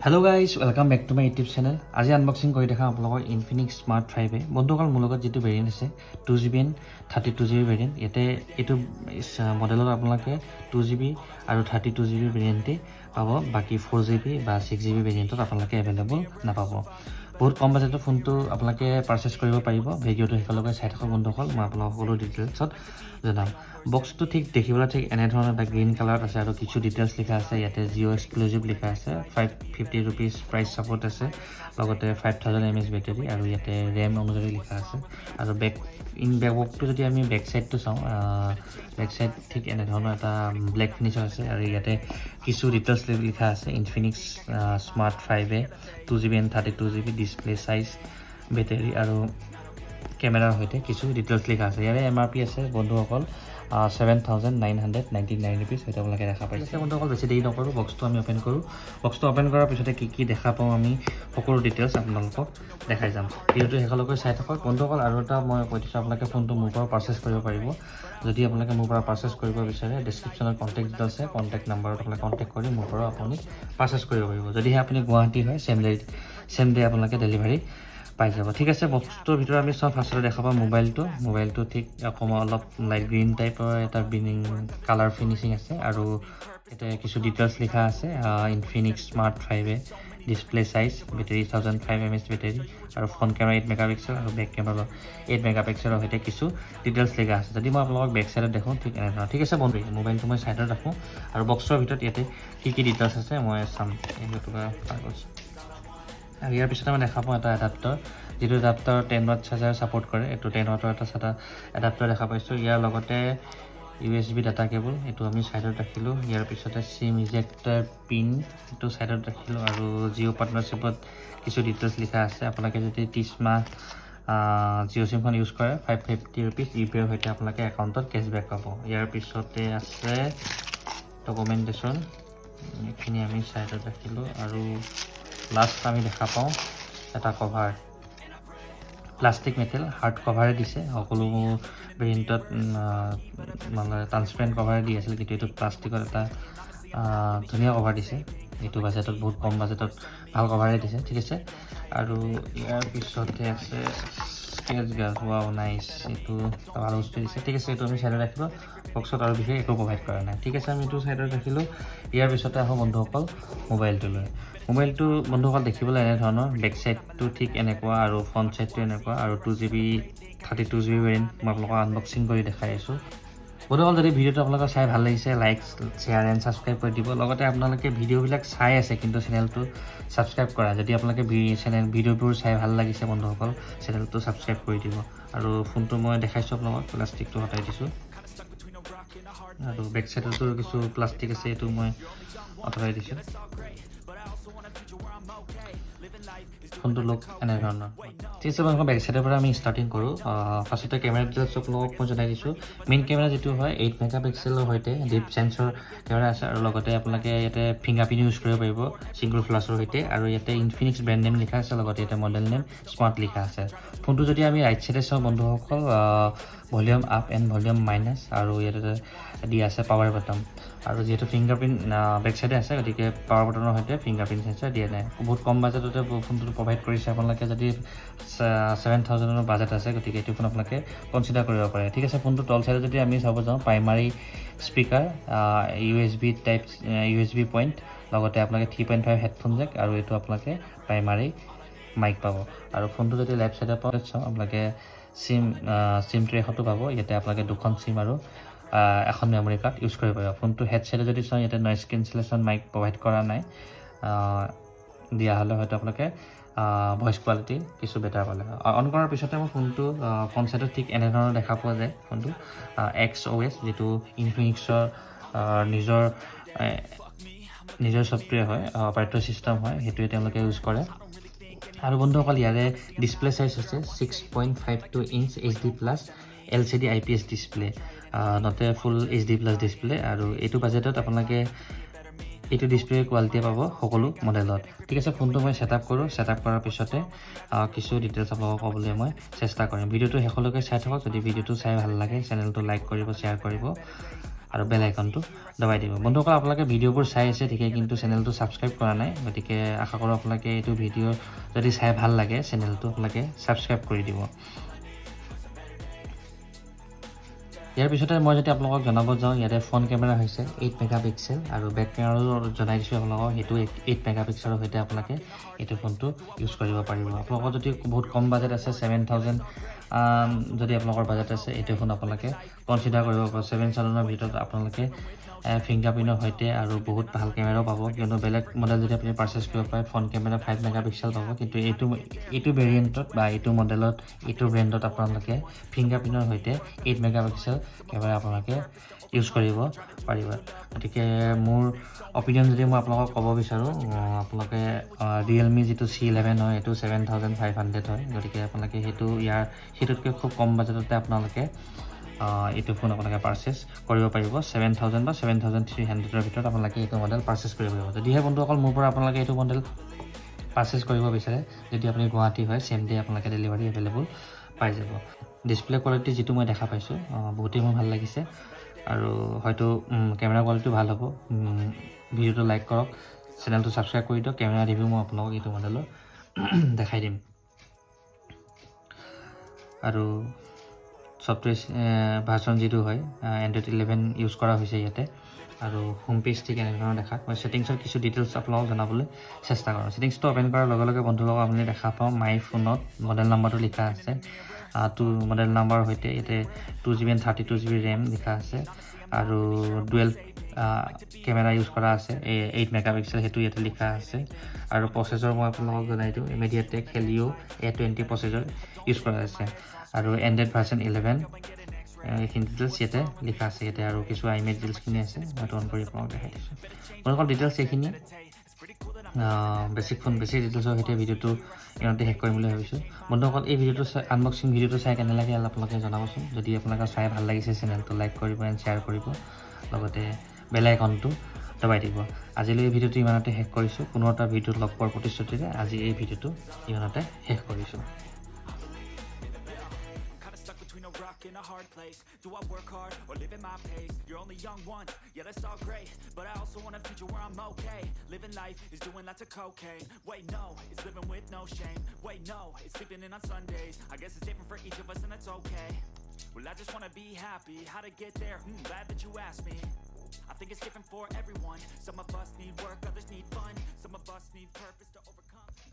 Hello guys, welcome back to my YouTube channel. আজি unboxing কৰি দেখা আপোনালোকৰ Infinix Smart 5 বন্ধুসকল মোৰ লগত যেটো ভেৰিয়েন্ট আছে 2GB and 32GB ভেৰিয়েন্ট ইয়াতে এটো মডেলত আপোনালোকে 2GB আৰু 32GB ভেৰিয়েন্টে পাব বাকি 4GB বা 6GB ভেৰিয়েন্টত আপোনালোকে अवेलेबल নাপাব বহুত কম বাজেটৰ ফোনটো আপোনালোকে পাৰচেজ কৰিব পাৰিব ভিডিওটো হেকলৈকে চাই থাকক বন্ধুসকল মই আপোনালোকক সকলো ডিটেইলছত জনাম বক্সটো ঠিক দেখিবলৈ ঠিক এনে ধৰণৰ এটা গ্ৰীন কালাৰত আছে আৰু কিছু ডিটেইলছ লিখা আছে ইয়াতে জিও এক্সক্লুসিভ লিখা আছে 550 rupees প্ৰাইস সাপোৰ্ট আছে লগতে 5000 mAh বেটাৰী আৰু ইয়াতে RAM অনুযায়ী লিখা আছে আৰু বেক বক্সটো যদি আমি বেক সাইডটো চাওঁ বেক সাইড ঠিক এনে ধৰণৰ এটা ব্ল্যাক ফিনিশৰ আছে আৰু ইয়াতে কিছু ডিটেইলছ লিখা আছে Infinix Smart 5 2GB and 32GB display size battery আৰু ক্যামেৰাৰ হৈতে কিছু ডিটেইলছ লিখা আছে ইয়াৰে এমআৰপি আছে বন্ধুসকল 7999 rupees এটা আপোনালোকে দেখা পাইছে বন্ধুসকল বেছি দেৰি নকৰো বক্সটো আমি ওপেন কৰো বক্সটো ওপেন কৰাৰ পিছতে কি দেখা পাওঁ আমি সকলো ডিটেইলছ আপোনালোকক দেখাই যাম ভিডিওটো হেকলৈকে চাই থাকক বন্ধুসকল আৰু এটা মই কৈ দিছো আপোনালোকে ফোনটো মোৰ পৰা পাৰচেজ কৰিব পাৰিব যদি আপোনালোকে মোৰ পৰা পাৰচেজ কৰিব বিচাৰে ডেসক্ৰিপচনত কন্টাক্ট আছে কন্টাক্ট নম্বৰত আপোনালোকে কন্টাক্ট কৰি মোৰ পৰা আপুনি পাৰচেজ কৰিব পাৰিব যদি আপুনি গুৱাহাটী হয় সেম ডে আপোনালোকে ডেলিভাৰী পাই যাব ঠিক আছে বক্সটোৰ ভিতৰত আমি সব ফাৰ্ষ্টতে দেখা পাম মোবাইলটো ঠিক অকমা অলপ লাইট গ্ৰীন টাইপৰ এটা বিনিং কালাৰ ফিনিশিং আছে আৰু এটা কিছু ডিটেইলছ লিখা আছে Infinix Smart 5 display size battery 1005 mAh battery আৰু ফ্ৰন্ট কেমেৰা 8 মেগাপিক্সেল আৰু বেক কেমেৰা 8 মেগাপিক্সেলৰ হৈতে কিছু ডিটেইলছ লিখা আছে যদি মই আপোনালোকক বেক সাইডত দেখো ঠিক এনে ঠিক আছে বন্ধু মোবাইলটো মই সাইডত ৰাখো আৰু বক্সৰ ভিতৰত ইয়াতে কি ডিটেইলছ আছে মই চাম এইটো কাগজ আৰু ইয়াৰ পিছত আমি দেখা পাওঁ এটা এডাপ্টাৰ যেটো এডাপ্টাৰ 10 ওয়াট চাৰ্জাৰ সাপোৰ্ট কৰে এটো 10 ওয়াটৰ এটা সাদা এডাপ্টাৰ দেখা পাইছো ইয়াৰ লগতে USB ডাটা কেবল এটো আমি সাইডত ৰাখিলো ইয়াৰ পিছতে সিম ইজেক্টৰ পিন এটো সাইডত ৰাখিলো আৰু জিও পাৰ্টনাৰশ্বিপত কিছু ডিটেইলছ লিখা আছে আপোনালোকে যদি 30 মাহ জিও সিমখন ইউজ কৰে 550 rupees ইউপিআই হৈতে আপোনালোকে একাউণ্টত কেশবেক পাব ইয়াৰ পিছতে আছে ডকুমেন্টেশন এখিনি আমি সাইডত ৰাখিলো আৰু লাষ্ট আমি দেখা পাওঁ এটা cover plastic metal hard cover দিছে সকলো ভেৰিয়েন্টত মানে ট্ৰান্সপাৰেন্ট কভাৰ দি আছিল কিন্তু এটো প্লাষ্টিকৰ এটা ধুনীয়া কভাৰ দিছে এটো বাজেটত বহুত কম বাজেটত ভাল কভাৰ দিছে ঠিক আছে আৰু ইয়াৰ পিছতে আছে স্কেচ গাছ ওয়াও নাইস এটো ভাল বস্তু দিছে ঠিক আছে এটো আমি সাইডত ৰাখিব বক্সত আৰু বিশেষ একো প্ৰভাইড কৰা নাই ঠিক আছে আমি এটো সাইডত ৰাখিলো ইয়াৰ পিছতে আহো বন্ধুসকল মোবাইলটো বন্ধুসকল দেখিবলৈ এনে ধৰণৰ বেক সাইডটো ঠিক এনেকুৱা আৰু ফ্ৰন্ট সাইডটো এনেকুৱা আৰু 2GB 32GB ভেৰিয়েন্ট মই আপোনালোকক আনবক্সিং কৰি দেখাই আছো বন্ধুসকল যদি ভিডিওটো আপোনালোকৰ চাই ভাল লাগিছে লাইক শেয়াৰ এণ্ড সাবস্ক্ৰাইব কৰি দিব লগতে আপোনালোকে ভিডিওবিলাক চাই আছে কিন্তু চেনেলটো সাবস্ক্ৰাইব কৰা যদি আপোনালোকে ভিডিওবোৰ চাই ভাল লাগিছে বন্ধুসকল চেনেলটো সাবস্ক্ৰাইব কৰি দিব আৰু ফোনটো মই দেখাইছো আপোনালোকক প্লাষ্টিকটো হটাই দিছো আৰু বেক সাইডতো কিছু প্লাষ্টিক আছে এটো মই আঁতৰাই দিছো ফোনটো লুক এনে ধৰণৰ ঠিক আছে মই বেক সাইডৰ পৰা আমি ষ্টাৰ্টিং কৰো ফাৰ্ষ্টতে কেমেৰা ডিটেইলছ আপোনালোকক মই জনাই দিছো মেইন কেমেৰা যেটো হয় 8 মেগাপিক্সেলৰ হৈতে ডিপ সেন্সৰ কেমেৰা আছে আৰু লগতে আপোনালোকে ইয়াতে ফিংগাৰপ্ৰিন্ট ইউজ কৰিব পাৰিব সিঙ্গল ফ্লাছৰ হৈতে আৰু ইয়াতে Infinix ব্ৰ্যান্ড নেম লিখা আছে লগতে ইয়াতে মডেল নেম স্মাৰ্ট লিখা আছে ফোনটো যদি আমি ৰাইট সাইডে চাওঁ বন্ধুসকল volume up and volume minus আৰু ইয়াতে দি আছে পাৱাৰ বাটন আৰু যেটো ফিংগাৰপ্ৰিন্ট বেক সাইডে আছে গতিকে পাৱাৰ বাটনৰ হৈতে ফিংগাৰপ্ৰিন্ট সেন্সৰ দিয়া নাই বহুত কম বাজেটতে ফোনটো প্ৰভাইড কৰিছে আপোনালোকে যদি 7000 ৰ বাজেট আছে গতিকে এটো ফোন আপোনালোকে কনসিডাৰ কৰিব পাৰে ঠিক আছে ফোনটো তল সাইডে যদি আমি চাব যাওঁ প্ৰাইমাৰী স্পিকাৰ USB পইণ্ট লগতে আপোনালোকে 3.5 হেডফোন জেক আৰু এটো আপোনালোকে প্ৰাইমাৰী মাইক পাব আৰু ফোনটো যদি লেফট সাইডে চাওঁ আপোনালোকে সিম ট্ৰে হটো পাব ইয়াতে আপোনালোকে দুখন সিম আৰু এখন মেমৰি কাৰ্ড ইউজ কৰিব পাৰিব ফোনটো হেডসেটে যদি চাওঁ ইয়াতে নয়েজ কেনসেলেশন মাইক প্ৰভাইড কৰা নাই দিয়া হলে হয়তো আপোনালোকে ভয়েস কোৱালিটি কিছু বেটাৰ পালে অন কৰাৰ পিছতে মই ফোনটো ফ্ৰন্ট সাইডত ঠিক এনে ধৰণৰ দেখা পোৱা যায় ফোনটো XOS যেটো ইনফিনিক্সৰ নিজৰ সফটওয়্যাৰ হয় অপাৰেটৰ সিস্টেম হয় হেতুৱে তেওঁলোকে ইউজ কৰে আৰু বন্ধুসকল ইয়াৰে ডিসপ্লে সাইজ আছে 6.52 inch HD+ LCD IPS display নতে ফুল HD+ ডিসপ্লে আৰু এটো বাজেটত আপোনালোকে এটো ডিসপ্লে কোৱালিটি পাব সকলো মডেলত ঠিক আছে ফোনটো মই সেটআপ কৰাৰ পিছতে কিছু ডিটেইলছ আপোনালোকক ক'বলৈ মই চেষ্টা কৰিম ভিডিওটো হেকলৈকে চাই থাকক যদি ভিডিওটো চাই ভাল লাগে চেনেলটো লাইক কৰিব শেয়াৰ কৰিব আৰু বেল আইকনটো দবাই দিব বন্ধুসকল আপোনালোকে ভিডিঅ'বোৰ চাই আছে ঠিকে কিন্তু চেনেলটো ছাবস্ক্ৰাইব কৰা নাই গতিকে আশা কৰোঁ আপোনালোকে এইটো ভিডিঅ' যদি চাই ভাল লাগে চেনেলটো আপোনালোকে ছাবস্ক্ৰাইব কৰি দিব ইয়াৰ পিছতে মই যদি আপোনালোকক জনাব যাওঁ ইয়াতে ফ্ৰণ্ট কেমেৰা হৈছে 8 মেগাপিক্সেল আৰু বেক কেমেৰাও জনাই দিছোঁ আপোনালোকক সেইটো 8 মেগাপিক্সেলৰ সৈতে আপোনালোকে এইটো ফোনটো ইউজ কৰিব পাৰিব আপোনালোকৰ যদি বহুত কম বাজেট আছে 7000 যদি আপোনালোকৰ বাজেট আছে এইটো ফোন আপোনালোকে কনচিডাৰ কৰিব পাৰে 7000ৰ ভিতৰত আপোনালোকে ফিংগাৰপ্ৰিণ্টৰ সৈতে আৰু বহুত ভাল কেমেৰাও পাব কিয়নো বেলেগ মডেল যদি আপুনি পাৰচেছ কৰিব পাৰে ফ্ৰণ্ট কেমেৰা 5 মেগাপিক্সেল পাব কিন্তু এইটো ভেৰিয়েণ্টত বা এইটো মডেলত এইটো ব্ৰেণ্ডত আপোনালোকে ফিংগাৰপ্ৰিণ্টৰ সৈতে 8 মেগাপিক্সেল কেমেৰা আপোনালোকে ইউজ কৰিব পাৰিব গতিকে মোৰ অপিনিয়ন যদি মই আপোনালোকক ক'ব বিচাৰোঁ আপোনালোকে ৰিয়েলমি যিটো C11 হয় এইটো 7500 হয় গতিকে আপোনালোকে সেইটোতকৈ খুব কম বাজেটতে আপোনালোকে এইটো ফোন আপোনালোকে পাৰচেছ কৰিব পাৰিব 7000 বা 7300ৰ ভিতৰত আপোনালোকে এইটো মডেল পাৰচেছ কৰিব পাৰিব যদিহে বন্ধুসকল মোৰ পৰা আপোনালোকে এইটো মডেল পাৰচেছ কৰিব বিচাৰে যদি আপুনি গুৱাহাটী হয় চেম ডে আপোনালোকে ডেলিভাৰী এভেইলেবল পাই যাব ডিছপ্লে কোৱালিটি যিটো মই দেখা পাইছোঁ বহুতেই মোৰ ভাল লাগিছে আৰু হয়তো কেমেৰা কোৱালিটিও ভাল হ'ব ভিডিঅ'টো লাইক কৰক চেনেলটো ছাবস্ক্ৰাইব কৰি দিয়ক কেমেৰা ৰিভিউ মই আপোনালোকক এইটো মডেলৰ দেখাই দিম আৰু ছফ্টৱেৰ ভাৰ্চন যিটো হয় এণ্ড্ৰইড 11 ইউজ কৰা হৈছে ইয়াতে আৰু হোম পেজটি কেনেধৰণৰ দেখাত মই ছেটিংছৰ কিছু ডিটেইলছ আপোনালোকক জনাবলৈ চেষ্টা কৰোঁ ছেটিংছটো অ'পেন কৰাৰ লগে লগে বন্ধুসকল আপুনি দেখা পাওঁ মাই ফোনত মডেল নাম্বাৰটো লিখা আছে মডেল নাম্বাৰৰ সৈতে ইয়াতে 2GB and 32GB ৰেম লিখা আছে আৰু ডুৱেল কেমেৰা ইউজ কৰা আছে 8 মেগাপিক্সেল সেইটো ইয়াতে লিখা আছে আৰু প্ৰচেছৰ মই আপোনালোকক জনাই দিওঁ MediaTek Helio A20 processor use কৰা আছে আৰু এণ্ড্ৰইড ভাৰ্চন 11 এইখিনি ডিটেইলছ ইয়াতে লিখা আছে ইয়াতে আৰু কিছু আইমেজ ডিটেইলছখিনি আছে মই অন কৰি আপোনালোকক দেখাই দিছোঁ মোৰ অকল ডিটেইলছ এইখিনি বেছি ডিটেইলছৰ সৈতে ভিডিঅ'টো ইহঁতে শেষ কৰিম বুলি ভাবিছোঁ বন্ধুসকল এই ভিডিঅ'টো আনবক্সিং ভিডিঅ'টো চাই কেনে লাগে আপোনালোকে জনাবচোন যদি আপোনালোকে চাই ভাল লাগিছে চেনেলটো লাইক কৰিব এণ্ড শ্বেয়াৰ কৰিব লগতে বেল আইকনটো দবাই দিব আজিলৈ এই ভিডিঅ'টো ইমানতে শেষ কৰিছোঁ পুনৰ এটা ভিডিঅ'ত লগ পোৱাৰ প্ৰতিশ্ৰুতিৰে আজি এই ভিডিঅ'টো ইমানতে শেষ কৰিছোঁ In a hard place. Do I work hard or live at my pace? You're only young once, yeah that's all great, but I also want a future where I'm okay. Living life is doing lots of cocaine. Wait no, it's living with no shame. Wait no, it's sleeping in on Sundays. I guess it's different for each of us and that's okay. Well I just wanna be happy. How to get there? Glad that you asked me. I think it's different for everyone. Some of us need work, others need fun. Some of us need purpose to overcome